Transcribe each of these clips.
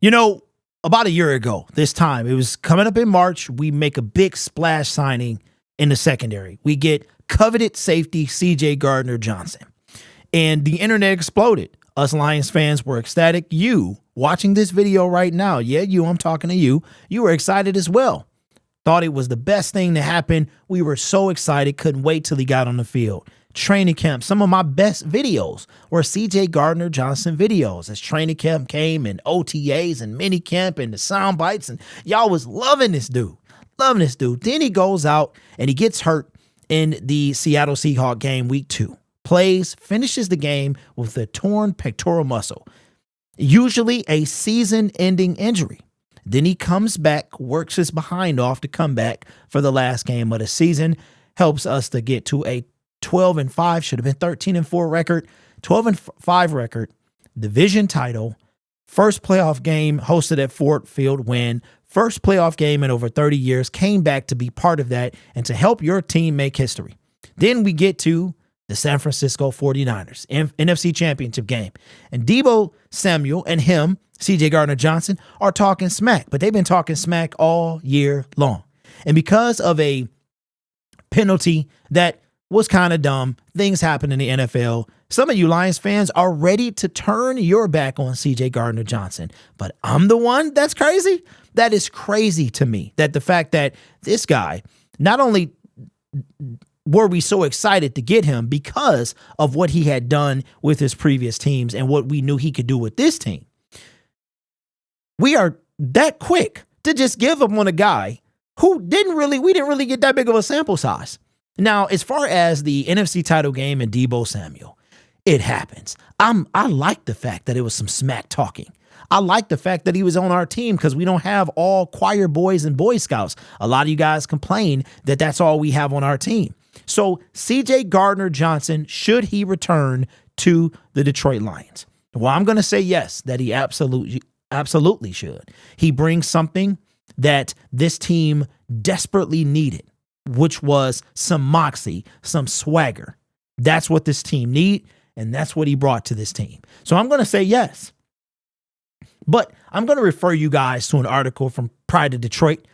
You know, about a year ago, this time, it was coming up in March, we make a big splash signing in the secondary. We get coveted safety CJ Gardner Johnson. And the internet exploded. Us Lions fans were ecstatic. You watching this video right now, yeah, I'm talking to you. You were excited as well. Thought it was the best thing to happen. We were so excited, couldn't wait till he got on the field. Training camp, some of my best videos were CJ Gardner Johnson videos as training camp came and OTAs and mini camp and the sound bites, and y'all was loving this dude. Then he goes out and he gets hurt in the Seattle Seahawks game week 2. Finishes the game with a torn pectoral muscle, usually a season-ending injury. Then he comes back, works his behind off to come back for the last game of the season, helps us to get to a 12-5, should have been 13-4 record, 12-5 record, division title, first playoff game hosted at Ford Field win, first playoff game in over 30 years, came back to be part of that and to help your team make history. Then we get to the San Francisco 49ers, NFC Championship game. And Deebo Samuel and him, CJ Gardner Johnson, are talking smack, but they've been talking smack all year long. And because of a penalty that was kind of dumb, things happen in the NFL. Some of you Lions fans are ready to turn your back on CJ Gardner Johnson. But I'm the one that's crazy. That is crazy to me, that the fact that this guy, not only were we so excited to get him because of what he had done with his previous teams and what we knew he could do with this team, we are that quick to just give up on a guy who we didn't really get that big of a sample size. Now, as far as the NFC title game and Deebo Samuel, it happens. I like the fact that it was some smack talking. I like the fact that he was on our team because we don't have all choir boys and Boy Scouts. A lot of you guys complain that that's all we have on our team. So CJ Gardner Johnson, should he return to the Detroit Lions? Well, I'm going to say yes, that he absolutely should. He brings something that this team desperately needed, which was some moxie, some swagger. That's what this team need, and that's what he brought to this team. So I'm going to say yes. But I'm going to refer you guys to an article from Pride of Detroit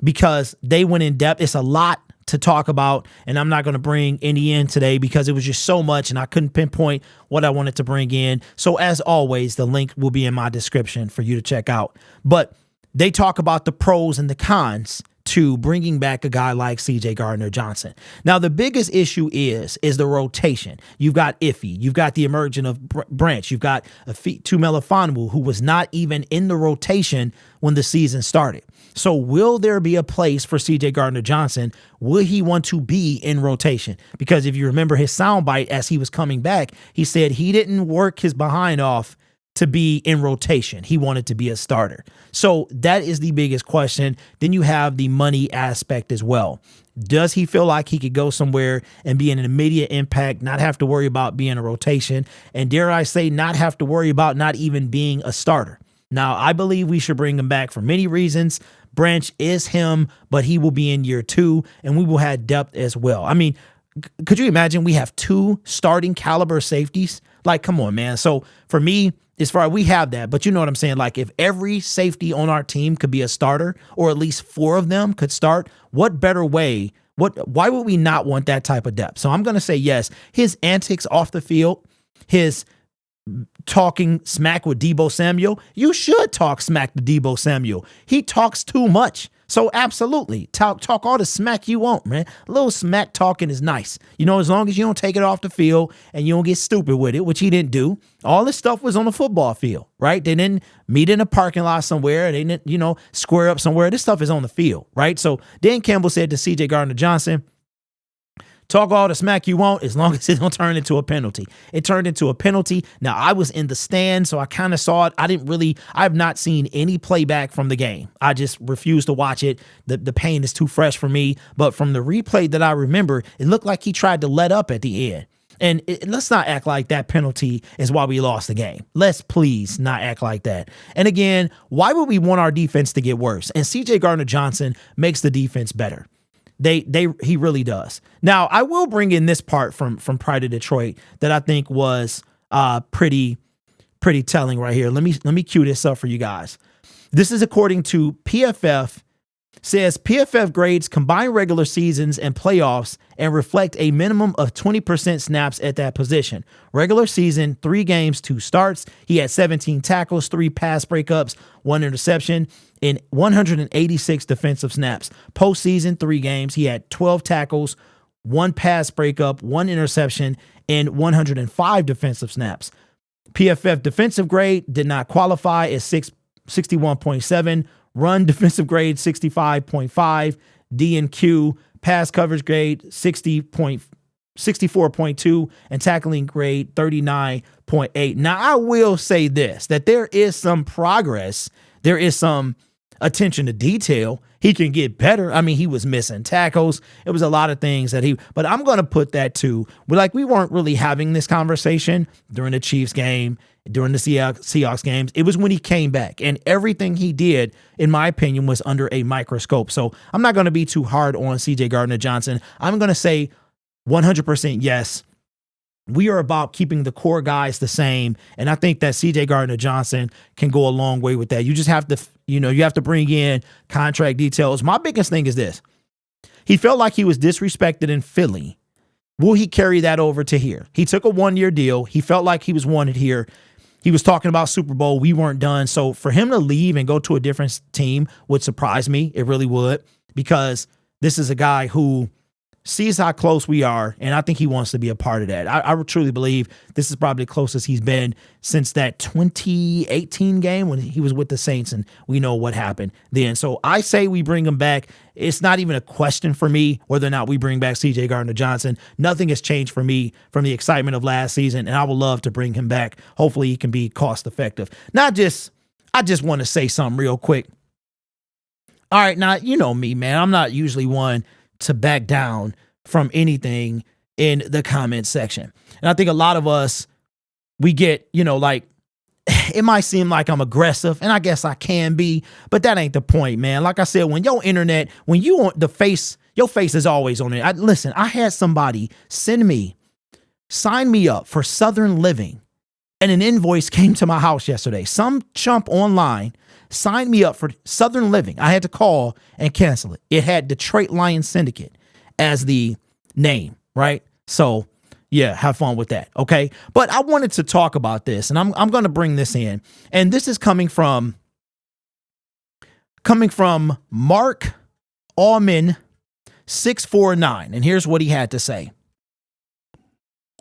because they went in depth. It's a lot to talk about, and I'm not going to bring any in today because it was just so much and I couldn't pinpoint what I wanted to bring in. So as always, the link will be in my description for you to check out. But they talk about the pros and the cons to bringing back a guy like CJ Gardner Johnson. Now, the biggest issue is the rotation. You've got Iffy. You've got the emergence of Branch. You've got Tumelifonwu, who was not even in the rotation when the season started. So will there be a place for CJ Gardner Johnson? Will he want to be in rotation? Because if you remember his soundbite as he was coming back, he said he didn't work his behind off to be in rotation. He wanted to be a starter. So that is the biggest question. Then you have the money aspect as well. Does he feel like he could go somewhere and be an immediate impact, not have to worry about being a rotation, and dare I say, not have to worry about not even being a starter? Now, I believe we should bring him back for many reasons. Branch is him, but he will be in year 2, and we will have depth as well. I mean, could you imagine we have 2 starting caliber safeties? Like, come on, man. So for me, as far as we have that, but you know what I'm saying? Like, if every safety on our team could be a starter, or at least 4 of them could start, what better way? Why would we not want that type of depth? So I'm going to say yes. His antics off the field, his talking smack with Deebo Samuel, you should talk smack to Deebo Samuel. He talks too much. So absolutely, talk all the smack you want, man. A little smack talking is nice. You know, as long as you don't take it off the field and you don't get stupid with it, which he didn't do. All this stuff was on the football field, right? They didn't meet in a parking lot somewhere. They didn't, square up somewhere. This stuff is on the field, right? So Dan Campbell said to CJ Gardner Johnson, talk all the smack you want as long as it don't turn into a penalty. It turned into a penalty. Now, I was in the stand, so I kind of saw it. I have not seen any playback from the game. I just refused to watch it. The pain is too fresh for me. But from the replay that I remember, it looked like he tried to let up at the end. And let's not act like that penalty is why we lost the game. Let's please not act like that. And again, why would we want our defense to get worse? And CJ Gardner Johnson makes the defense better. He really does. Now, I will bring in this part from Pride of Detroit that I think was pretty pretty telling right here. Let me cue this up for you guys. This is according to PFF. Says PFF grades combine regular seasons and playoffs and reflect a minimum of 20% snaps at that position. Regular season, 3 games, 2 starts. He had 17 tackles, 3 pass breakups, 1 interception, and 186 defensive snaps. Postseason, 3 games. He had 12 tackles, 1 pass breakup, 1 interception, and 105 defensive snaps. PFF defensive grade did not qualify as 61.7. Run defensive grade 65.5, D&Q pass coverage grade 64.2, and tackling grade 39.8. Now, I will say this, that there is some progress. There is some attention to detail. He can get better. I mean, he was missing tackles. It was a lot of things but I'm going to put that to, we weren't really having this conversation during the Chiefs game, during the Seahawks games. It was when he came back, and everything he did, in my opinion, was under a microscope. So I'm not going to be too hard on CJ Gardner Johnson. I'm going to say 100% yes. We are about keeping the core guys the same, and I think that CJ Gardner Johnson can go a long way with that. You just have to, you have to bring in contract details. My biggest thing is this. He felt like he was disrespected in Philly. Will he carry that over to here? He took a 1-year deal. He felt like he was wanted here. He was talking about Super Bowl. We weren't done. So for him to leave and go to a different team would surprise me. It really would, because this is a guy who sees how close we are, and I think he wants to be a part of that. I truly believe this is probably the closest he's been since that 2018 game when he was with the Saints, and we know what happened then. So I say we bring him back. It's not even a question for me whether or not we bring back CJ Gardner Johnson. Nothing has changed for me from the excitement of last season, and I would love to bring him back. Hopefully he can be cost effective. I just want to say something real quick. All right, now, you know me, man. I'm not usually one to back down from anything in the comment section. And I think a lot of us, we get, it might seem like I'm aggressive, and I guess I can be, but that ain't the point, man. Like I said, when your internet, when you on the face, your face is always on it. Listen, I had somebody sign me up for Southern Living, and an invoice came to my house yesterday. Some chump online signed me up for Southern Living. I had to call and cancel it. It had Detroit Lions Syndicate as the name, right? So, yeah, have fun with that, okay? But I wanted to talk about this, and I'm going to bring this in. And this is coming from Mark Allman 649, and here's what he had to say.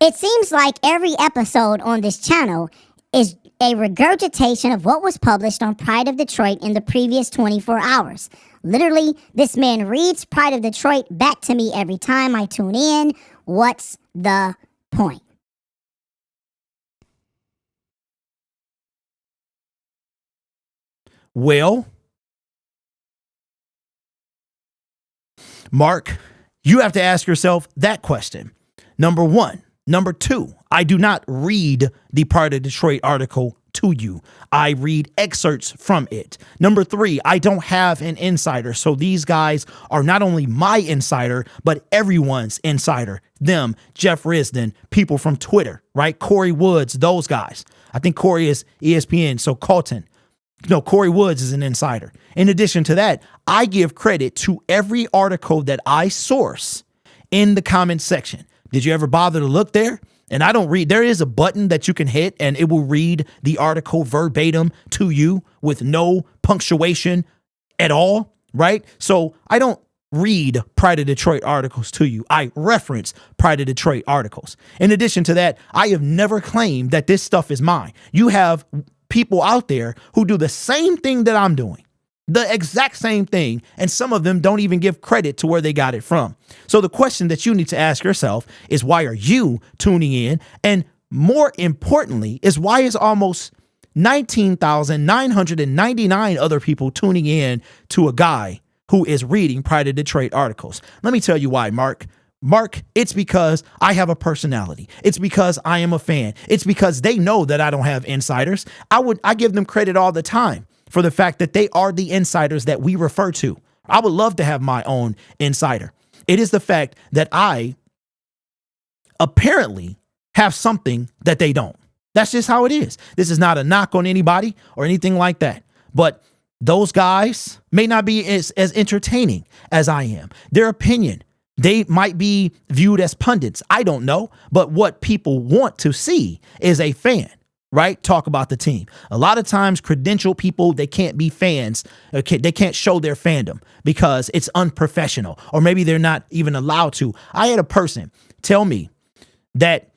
It seems like every episode on this channel is a regurgitation of what was published on Pride of Detroit in the previous 24 hours. Literally, this man reads Pride of Detroit back to me every time I tune in. What's the point? Well, Mark, you have to ask yourself that question. Number 1. Number 2, I do not read the Pride of Detroit article to you. I read excerpts from it. Number 3, I don't have an insider. So these guys are not only my insider, but everyone's insider. Them, Jeff Risdon, people from Twitter, right? Corey Woods, those guys. I think Corey is ESPN. So Colton. No, Corey Woods is an insider. In addition to that, I give credit to every article that I source in the comment section. Did you ever bother to look there? And I don't read. There is a button that you can hit and it will read the article verbatim to you with no punctuation at all, right? So I don't read Pride of Detroit articles to you. I reference Pride of Detroit articles. In addition to that, I have never claimed that this stuff is mine. You have people out there who do the same thing that I'm doing. The exact same thing, and some of them don't even give credit to where they got it from. So the question that you need to ask yourself is, why are you tuning in? And more importantly, is why is almost 19,999 other people tuning in to a guy who is reading Pride of Detroit articles? Let me tell you why, Mark. Mark, it's because I have a personality. It's because I am a fan. It's because they know that I don't have insiders. I give them credit all the time for the fact that they are the insiders that we refer to. I would love to have my own insider. It is the fact that I apparently have something that they don't. That's just how it is. This is not a knock on anybody or anything like that. But those guys may not be as entertaining as I am. Their opinion, they might be viewed as pundits. I don't know. But what people want to see is a fan, right? Talk about the team. A lot of times credentialed people, they can't be fans. Okay, they can't show their fandom because it's unprofessional, or maybe they're not even allowed to. I had a person tell me that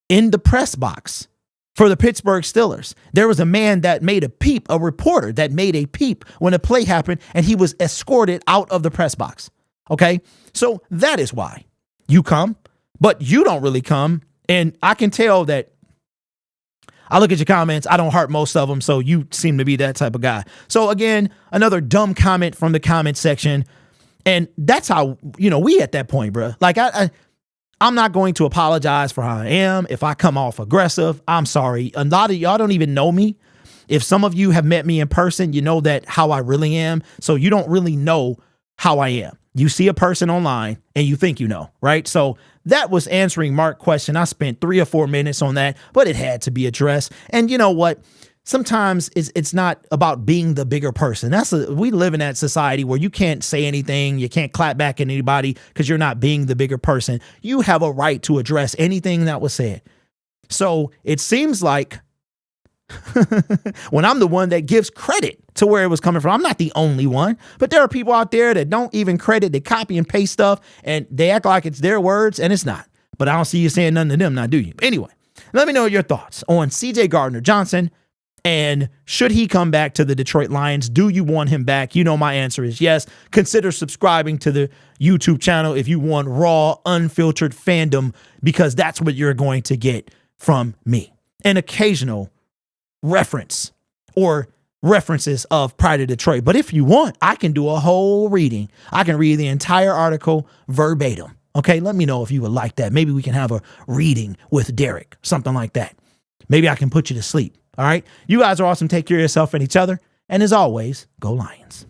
in the press box for the Pittsburgh Steelers, there was a man that made a peep, a reporter that made a peep when a play happened, and he was escorted out of the press box. Okay, so that is why you come, but you don't really come. And I can tell that I look at your comments. I don't heart most of them. So you seem to be that type of guy. So again, another dumb comment from the comment section. And that's how, we at that point, bro. Like I'm not going to apologize for how I am. If I come off aggressive, I'm sorry. A lot of y'all don't even know me. If some of you have met me in person, you know that how I really am. So you don't really know how I am. You see a person online and you think you know, right? So that was answering Mark's question. I spent 3 or 4 minutes on that, but it had to be addressed. And you know what? Sometimes it's not about being the bigger person. We live in that society where you can't say anything. You can't clap back at anybody because you're not being the bigger person. You have a right to address anything that was said. So it seems like when I'm the one that gives credit to where it was coming from, I'm not the only one, but there are people out there that don't even credit. They copy and paste stuff and they act like it's their words and it's not. But I don't see you saying nothing to them now, do you? Anyway, let me know your thoughts on CJ Gardner Johnson. And should he come back to the Detroit Lions? Do you want him back? You know my answer is yes. Consider subscribing to the YouTube channel if you want raw, unfiltered fandom, because that's what you're going to get from me. An occasional reference or references of Pride of Detroit. But if you want, I can do a whole reading. I can read the entire article verbatim. Okay, let me know if you would like that. Maybe we can have a reading with Derrick, something like that. Maybe I can put you to sleep. All right. You guys are awesome. Take care of yourself and each other. And as always, go Lions.